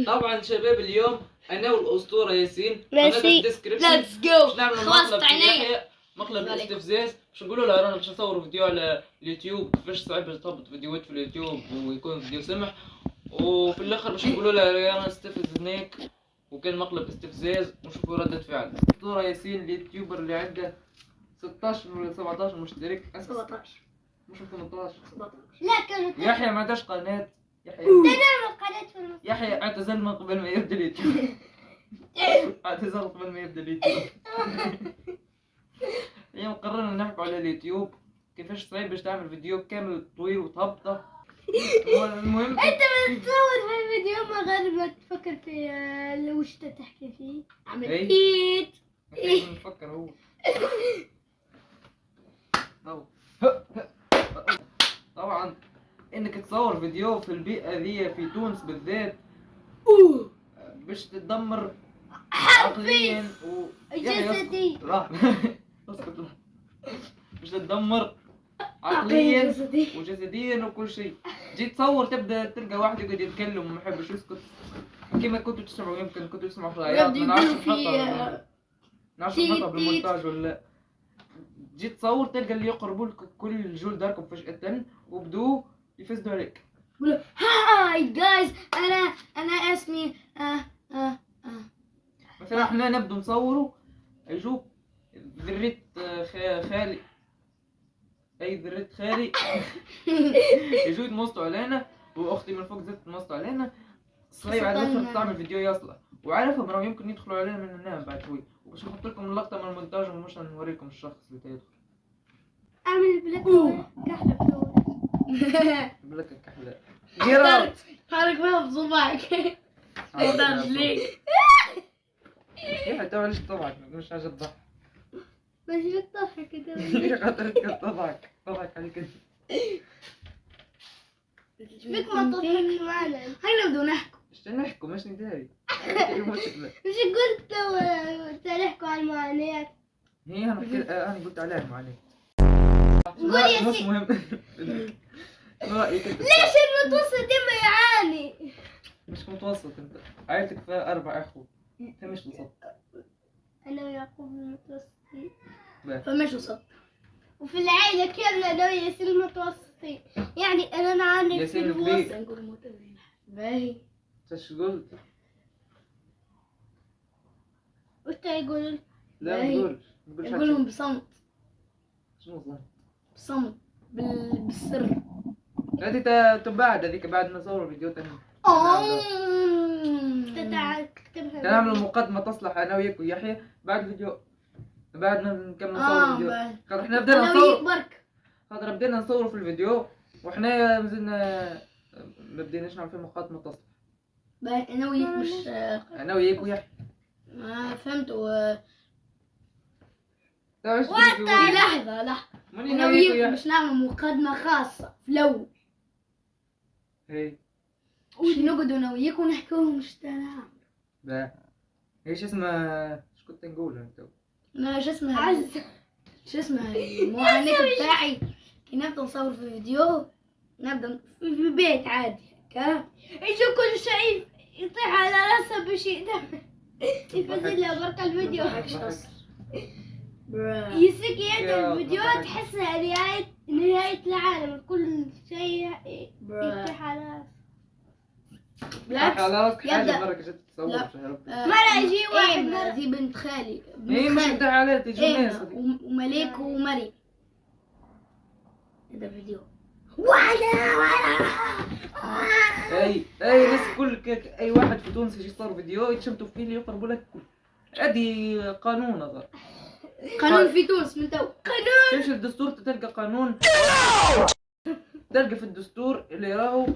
طبعا شباب اليوم انا والاسطوره ياسين ماشي. ليتس جو. باش نعملوا خلاص مقلب عينيا. يحيى، مقلب الاستفزاز. باش نقولوا له رانا باش نصوروا فيديو على اليوتيوب، كيفاش صعيب باش تهبط فيديوهات في اليوتيوب ويكون فيديو سمح. وفي الاخر باش نقولوا له رانا استفزناك وكان مقلب استفزاز ونشوفوا ردة فعل. اسطوره ياسين اليوتيوبر اللي عنده 16 ولا 17 مشترك. 17 مش 18. 17. لا كانوا يحيى ما عندهاش قناه. يحيى تنام قناة في النص. يحيى اعتزل من قبل ما يبدا اليوتيوب. اعتزل قبل ما يبدا اليوتيوب. اليوم قررنا نحكوا على اليوتيوب، كيفاش صعيب باش تعمل فيديو كامل طويل وتهبطه. المهم انت ما تصور في الفيديو ما غير ما تفكر في وش تحكي فيه. عمل إيه. ايت. نفكر هو. طبعا انك تصور فيديو في البيئة ذي في تونس بالذات باش تتدمر عقليا جسدي. راح اسكت. باش تتدمر عقليا وجسديا وكل شيء. جيت تصور تبدا تلقى واحد يقعد يتكلم وما يحبش يسكت كما كنتوا تسمعوا. يمكن كنتوا تسمعوا في العياط، ما نعرفش نحطها بالمونتاج ولا. جيت تصور تلقى اللي يقربوا لك كل جول داركم فجأة وبدوا يفسدوا عليك. يقولوا هاي جايز انا اسمي مثلا احنا نبدو نصوروا يجوا ذرية خالي، اي ذرية خالي يجوا يتمسطوا علينا، واختي من فوق زادت تمسطوا علينا. صعيب على الاخر تعمل فيديو يصلح وعارفهم راهم يمكن يدخلوا علينا من النام بعد شوي. وباش نحط لكم اللقطة من المونتاج ومش نوريكم الشخص اللي تيدخل. اعمل بلاك كحلة بلك الكحلة ديرها حرك بها بصبعك. قدرت ليك. ايه حتى علاش تضحك؟ مش حاجة تضحك. بس بتضحك كده. ليه خاطرك تضحك؟ تضحك عليك انت. بك ما تضحك معنا. هيا نبدو نحكوا. ايش نحكوا؟ ماشي نداري. مش قلت تحكوا عن المعاناة؟ هي انا انا قلت عليها المعاناة. قول يا مش سيدي. مهم. رأيك انت. ليش المتوسط ديما يعاني؟ مش متوسط انت. عائلتك فيها 4 اخوة. انت مش وسط. انا ويعقوب المتوسطين. فمش وسط. وفي العائلة كاملة انا وياسين المتوسطين. يعني انا نعاني في ياسين الوسط. الكبير. نقول متوازن. باهي. ايش قلت؟ وش يقول؟ لا باهي. ما تقولش. نقولهم بصمت. شنو صح؟ بصمت. بالسر. هذه تبعد هذيك بعد ما نصور فيديو ثاني. تكتبها. نعمل مقدمة تصلح انا وياك ويحيى بعد الفيديو. بعد ما نكمل نصور الفيديو. باهي. خاطر احنا بدينا انا نصور. وياك برك. خاطر بدينا نصور في الفيديو وحنا مازلنا ما بديناش نعمل فيه مقدمة تصلح. باهي انا وياك مش انا وياك ويحيى. ما فهمت لحظة ماني انا انا وياك وياك ويحيى. باش نعمل مقدمة خاصة في الاول. هي وش نقعدوا انا وياك ونحكيوهم اش تنعمل. با ايش اسمها؟ ايش كنت نقول انت؟ انا شو اسمها عز. شو اسمها المعاناة بتاعي كي نبدا نصور في فيديو. نبدا في بيت عادي هكا. يجوا كل شيء يطيح على راسه باش يفزل له برك الفيديو. يسك يد الفيديو تحسها نهاية العالم. كل شيء يطيح على راسه. بالعكس خلاص حاجة يبدأ. مرة جت تصور لا. شهر. مرة يجي واحد مرة. دي بنت خالي. هي مش انت على تجي الناس. ومليك ومريم. هذا فيديو. اي ناس كل اي واحد في تونس يجي يصور فيديو يتشمتوا فيه اللي يقربوا لك. هذه قانون هذا. قانون في تونس من تو. قانون. تمشي الدستور تلقى قانون. تلقى في الدستور اللي راهو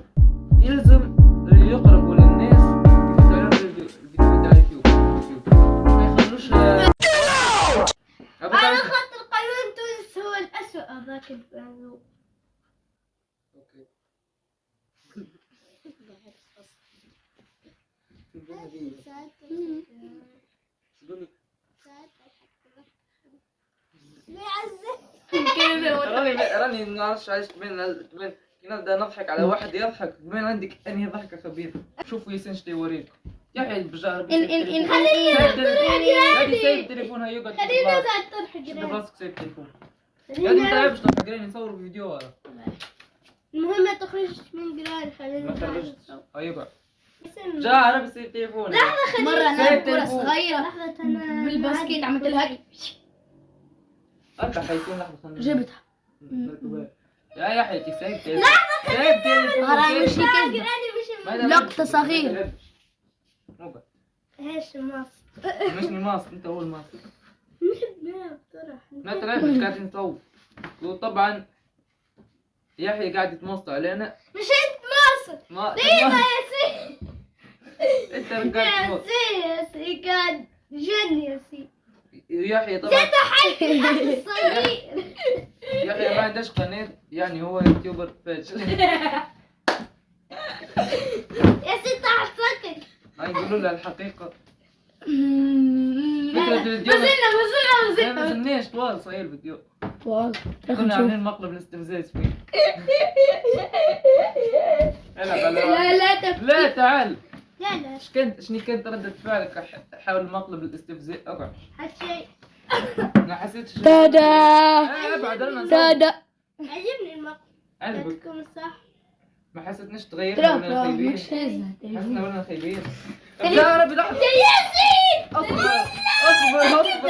يلزم اللي يقربوا للناس يفوتوا الفيديو تاع اليوتيوب. ما يخلوش. على خاطر قانون تونس هو الأسوأ هذاك القانون. اوكي. راني ما نعرفش عايش بين نبدا نضحك على واحد يضحك بين عندك انهي ضحكه خبيثه. شوفوا ياسين شتي يوريك يحيى البجار هادي سايب التليفون هاي يقعد خلينا نقعد تضحك شد قران. براسك سايب التليفون قاعدين نتعبش نضحك قاعدين نصوروا فيديو هذا المهم ما تخرجش من قران. خلينا ما نقعد خرجت نصور. هاي يقعد اسم- جا عرب سايب التليفون مرة سايب انا كورة تليفون. صغيرة لحظة أنا بالباسكيت عملت لها هيك. ارجع خايفين لحظه خلينا جبتها. يا يحيى سايب التليفون سايب التليفون أنا مش كذبة. قراني مش ما لقطة صغيرة. موقع ايش ماس. مش ماس انت هو الماس ما بطرح. ما تلعبش قاعدين نصور وطبعا يحيى قاعد يتمسط علينا مش انت ماس. ما ليه ما ياسين؟ انت قاعد تموت ياسين كان جن ياسين. يحيى طبعا حل الصغير. يحيى ما عندهش قناة يعني هو يوتيوبر فاشل ياسين تعال سكت. هاي يقولوا له الحقيقة فكرة الفيديو بزلنا ما زلناش طوال صحيح الفيديو والله كنا عاملين مقلب الاستفزاز فيه العب على لا لا تعال لا لا شنو كانت ردة فعلك حول مقلب الاستفزاز اقعد هالشيء ما حسيتش دادا ابعد انا دادا عجبني المقطع. عجبك يعطيكم الصح. ما حسيتناش تغيرنا ولا خايبين مش هزة حسنا ولا خايبين يا ربي لحظة ياسين اصبر اصبر اصبر